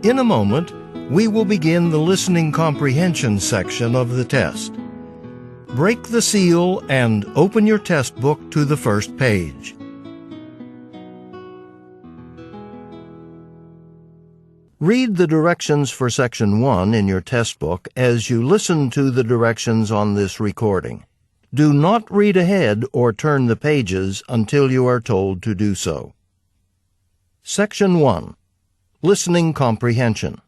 In a moment, we will begin the listening comprehension section of the test. Break the seal and open your test book to the first page. Read the directions for Section 1 in your test book as you listen to the directions on this recording. Do not read ahead or turn the pages until you are told to do so. Section 1. Listening Comprehension.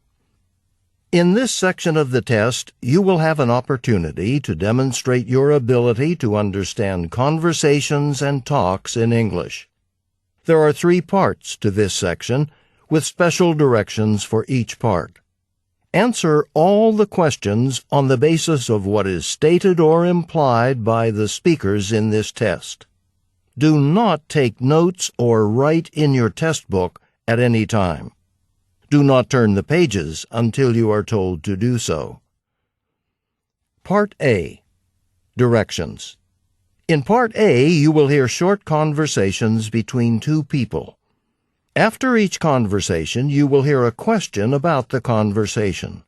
In this section of the test, you will have an opportunity to demonstrate your ability to understand conversations and talks in English. There are 3 parts to this section, with special directions for each part. Answer all the questions on the basis of what is stated or implied by the speakers in this test. Do not take notes or write in your test book at any time. Do not turn the pages until you are told to do so. Part A. Directions. In Part A, you will hear short conversations between 2 people. After each conversation, you will hear a question about the conversation.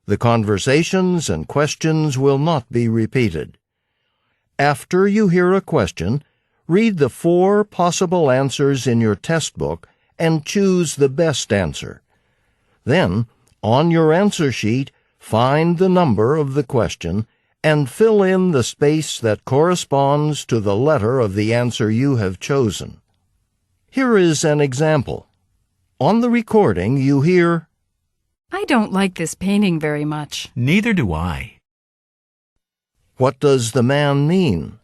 The conversations and questions will not be repeated. After you hear a question, read the 4 possible answers in your test book and choose the best answer. Then, on your answer sheet, find the number of the question and fill in the space that corresponds to the letter of the answer you have chosen. Here is an example. On the recording, you hear, "I don't like this painting very much." Neither do I. "What does the man mean?"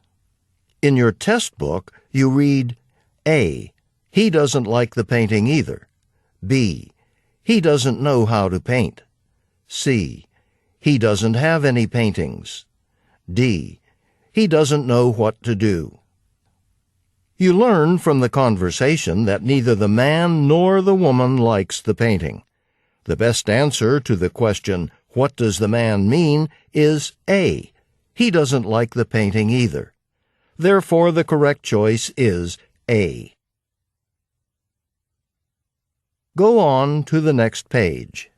In your test book, you read, A. He doesn't like the painting either. B. He doesn't know how to paint. C. He doesn't have any paintings. D. He doesn't know what to do. You learn from the conversation that neither the man nor the woman likes the painting. The best answer to the question, "What does the man mean?" is A. He doesn't like the painting either. Therefore, the correct choice is A. Go on to the next page.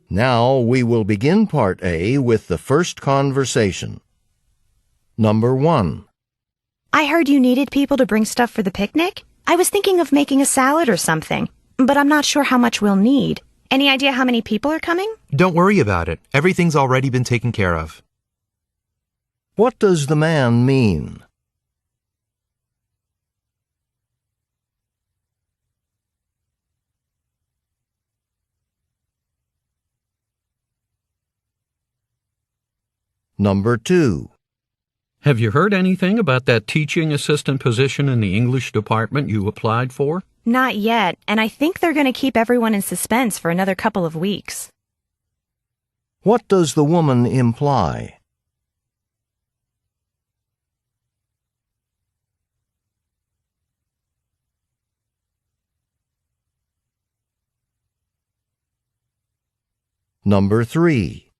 Now we will begin Part A with the first conversation. Number 1. I heard you needed people to bring stuff for the picnic. I was thinking of making a salad or something, but I'm not sure how much we'll need. Any idea how many people are coming? Don't worry about it. Everything's already been taken care of. What does the man mean? Number 2. Have you heard anything about that teaching assistant position in the English department you applied for? Not yet, and I think they're going to keep everyone in suspense for another couple of weeks. What does the woman imply? Number 3.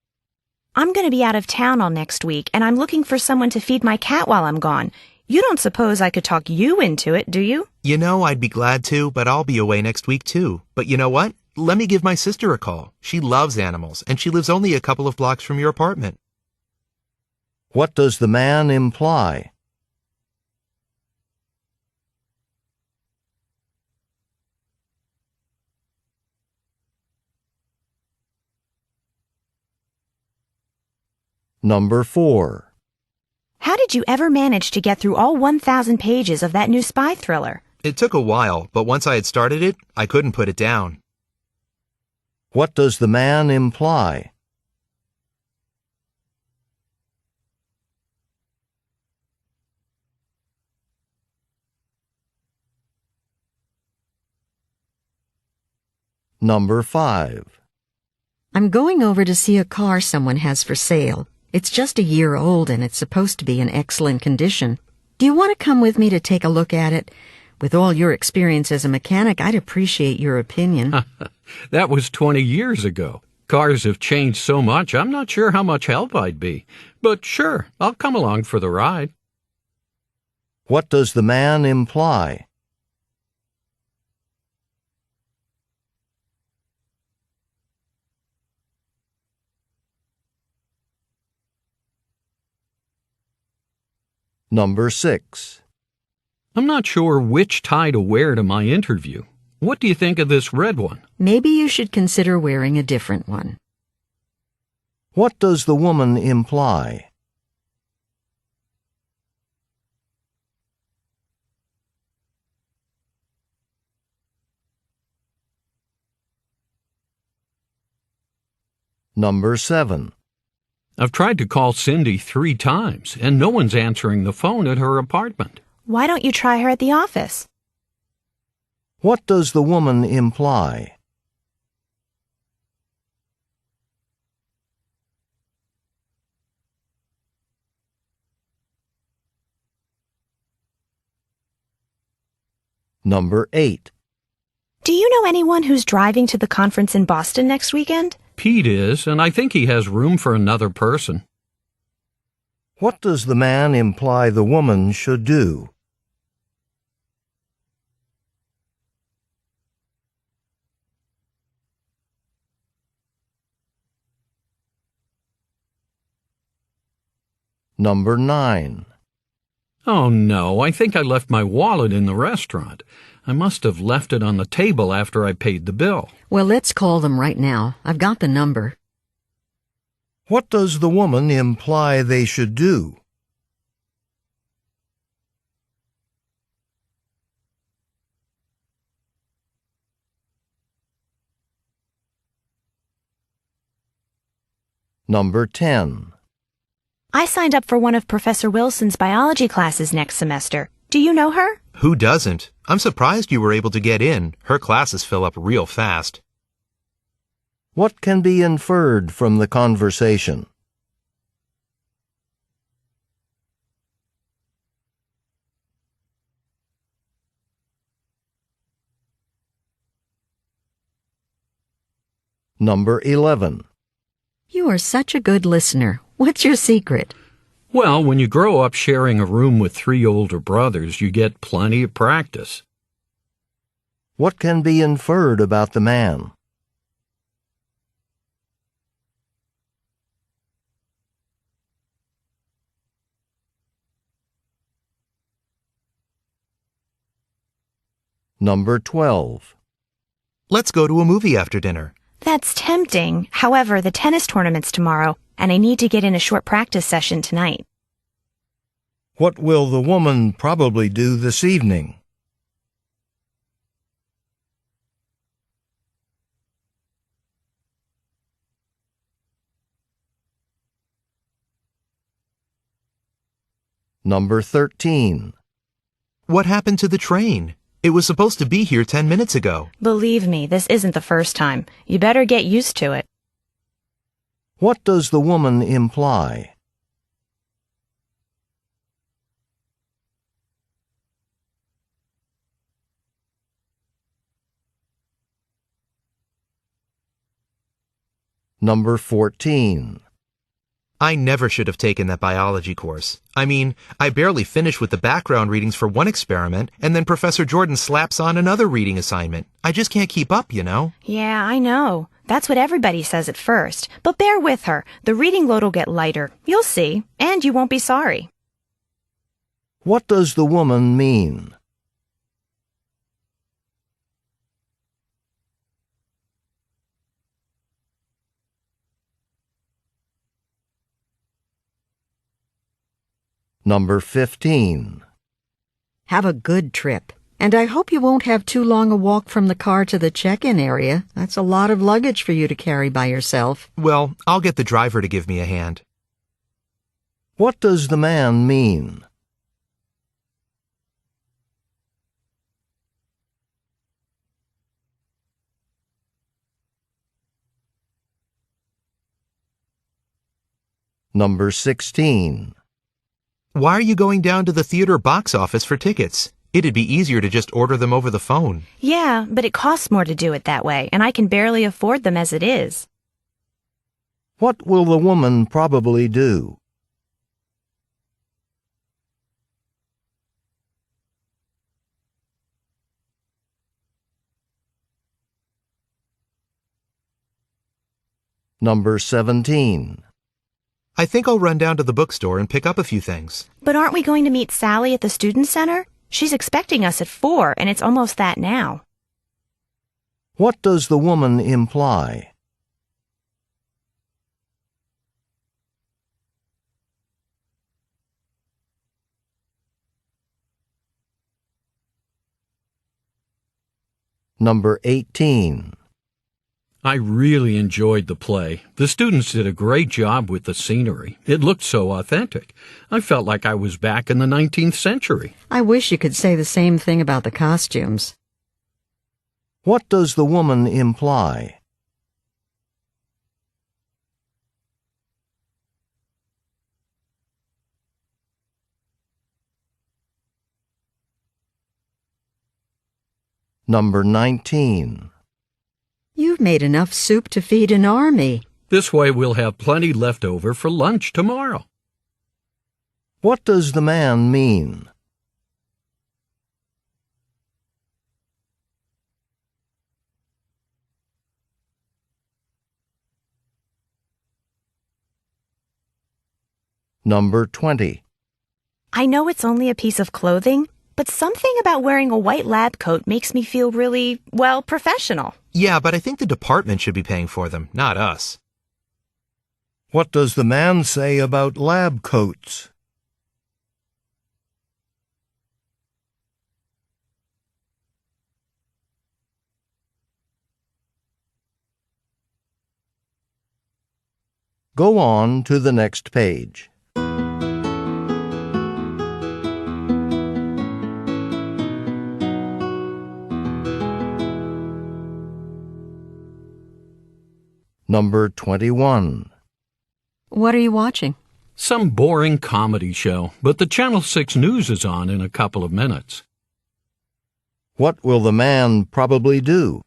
I'm going to be out of town all next week, and I'm looking for someone to feed my cat while I'm gone. You don't suppose I could talk you into it, do you? You know, I'd be glad to, but I'll be away next week too. But you know what? Let me give my sister a call. She loves animals, and she lives only a couple of blocks from your apartment. What does the man imply? Number 4. How did you ever manage to get through all 1,000 pages of that new spy thriller? It took a while, but once I had started it, I couldn't put it down. What does the man imply? Number 5. I'm going over to see a car someone has for sale. It's just a year old and it's supposed to be in excellent condition. Do you want to come with me to take a look at it? With all your experience as a mechanic, I'd appreciate your opinion. That was 20 years ago. Cars have changed so much, I'm not sure how much help I'd be. But sure, I'll come along for the ride. What does the man imply? Number 6. I'm not sure which tie to wear to my interview. What do you think of this red one? Maybe you should consider wearing a different one. What does the woman imply? Number 7. I've tried to call Cindy 3 times, and no one's answering the phone at her apartment. Why don't you try her at the office? What does the woman imply? Number 8. Do you know anyone who's driving to the conference in Boston next weekend? Pete is, and I think he has room for another person. What does the man imply the woman should do? Number 9. Oh no, I think I left my wallet in the restaurant. I must have left it on the table after I paid the bill. Well, let's call them right now. I've got the number. What does the woman imply they should do? Number 10. I signed up for one of Professor Wilson's biology classes next semester. Do you know her? Who doesn't? I'm surprised you were able to get in. Her classes fill up real fast. What can be inferred from the conversation? Number 11. You are such a good listener. What's your secret? Well, when you grow up sharing a room with 3 older brothers, you get plenty of practice. What can be inferred about the man? Number 12. Let's go to a movie after dinner. That's tempting. However, the tennis tournament's tomorrow, and I need to get in a short practice session tonight. What will the woman probably do this evening? Number 13. What happened to the train? It was supposed to be here 10 minutes ago. Believe me, this isn't the first time. You better get used to it. What does the woman imply? Number 14. I never should have taken that biology course. I mean, I barely finished with the background readings for one experiment, and then Professor Jordan slaps on another reading assignment. I just can't keep up, you know? Yeah, I know. That's what everybody says at first. But bear with her. The reading load will get lighter. You'll see. And you won't be sorry. What does the woman mean? Number 15. Have a good trip. And I hope you won't have too long a walk from the car to the check-in area. That's a lot of luggage for you to carry by yourself. Well, I'll get the driver to give me a hand. What does the man mean? Number 16. Why are you going down to the theater box office for tickets? It'd be easier to just order them over the phone. Yeah, but it costs more to do it that way, and I can barely afford them as it is. What will the woman probably do? Number 17. I think I'll run down to the bookstore and pick up a few things. But aren't we going to meet Sally at the student center? She's expecting us at 4, and it's almost that now. What does the woman imply? Number 18. I really enjoyed the play. The students did a great job with the scenery. It looked so authentic. I felt like I was back in the 19th century. I wish you could say the same thing about the costumes. What does the woman imply? Number 19. You've made enough soup to feed an army. This way we'll have plenty left over for lunch tomorrow. What does the man mean? Number 20. I know it's only a piece of clothing, but something about wearing a white lab coat makes me feel really, well, professional. Yeah, but I think the department should be paying for them, not us. What does the man say about lab coats? Go on to the next page. Number 21. What are you watching? Some boring comedy show, but the Channel 6 news is on in a couple of minutes. What will the man probably do?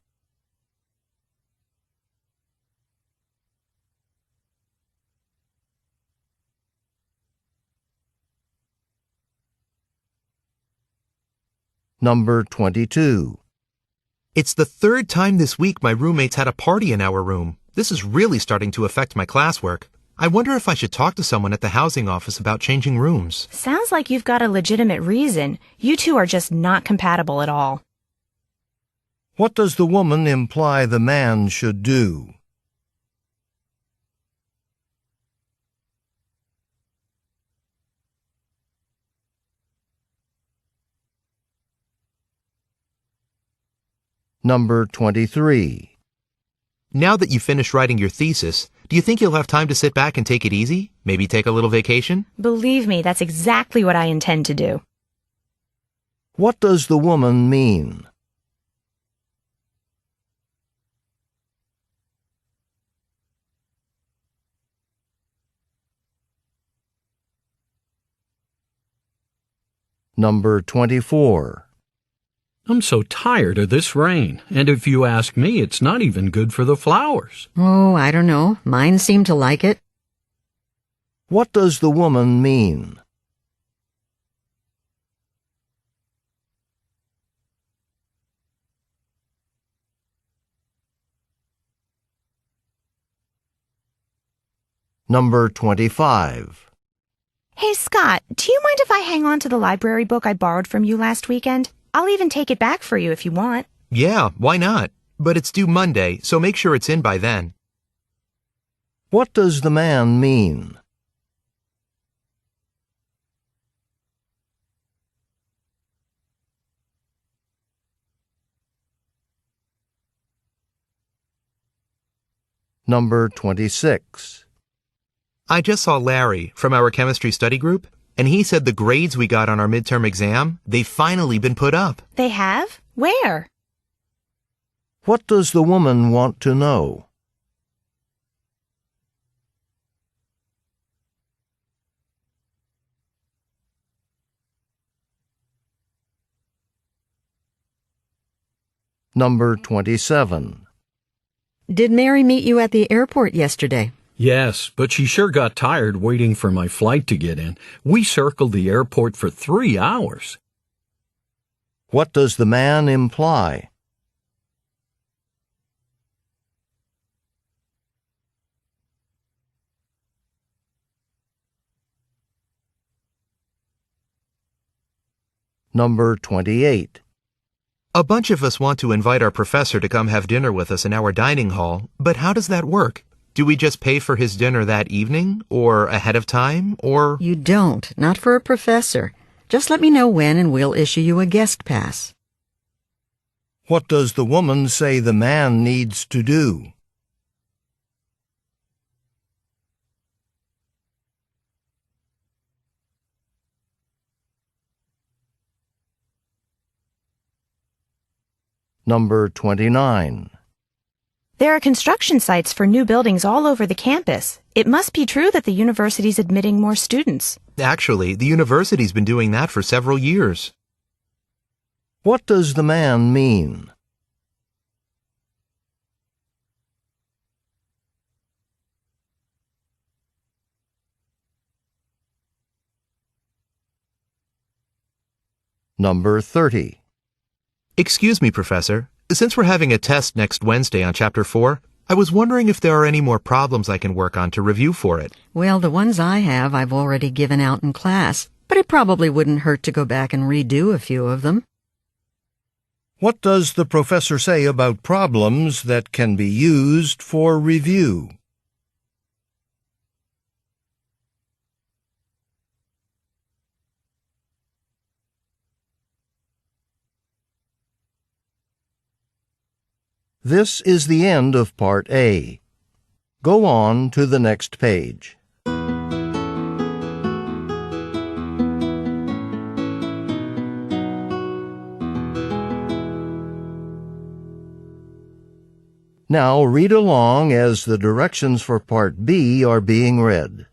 Number 22. It's the third time this week my roommates had a party in our room. This is really starting to affect my classwork. I wonder if I should talk to someone at the housing office about changing rooms. Sounds like you've got a legitimate reason. You two are just not compatible at all. What does the woman imply the man should do? Number 23. Now that you've finished writing your thesis, do you think you'll have time to sit back and take it easy? Maybe take a little vacation? Believe me, that's exactly what I intend to do. What does the woman mean? Number 24. I'm so tired of this rain, and if you ask me, it's not even good for the flowers. Oh, I don't know. Mine seem to like it. What does the woman mean? Number 25. Hey, Scott, do you mind if I hang on to the library book I borrowed from you last weekend? I'll even take it back for you if you want. Yeah, why not? But it's due Monday, so make sure it's in by then. What does the man mean? Number 26. I just saw Larry from our chemistry study group, and he said the grades we got on our midterm exam, they've finally been put up. They have? Where? What does the woman want to know? Number 27. Did Mary meet you at the airport yesterday? Yes, but she sure got tired waiting for my flight to get in. We circled the airport for 3 hours. What does the man imply? Number 28. A bunch of us want to invite our professor to come have dinner with us in our dining hall, but how does that work? Do we just pay for his dinner that evening, or ahead of time, or... You don't, not for a professor. Just let me know when and we'll issue you a guest pass. What does the woman say the man needs to do? Number 29. There are construction sites for new buildings all over the campus. It must be true that the university's admitting more students. Actually, the university's been doing that for several years. What does the man mean? Number 30. Excuse me, Professor. Since we're having a test next Wednesday on Chapter 4, I was wondering if there are any more problems I can work on to review for it. Well, the ones I have I've already given out in class, but it probably wouldn't hurt to go back and redo a few of them. What does the professor say about problems that can be used for review? This is the end of Part A. Go on to the next page. Now read along as the directions for Part B are being read.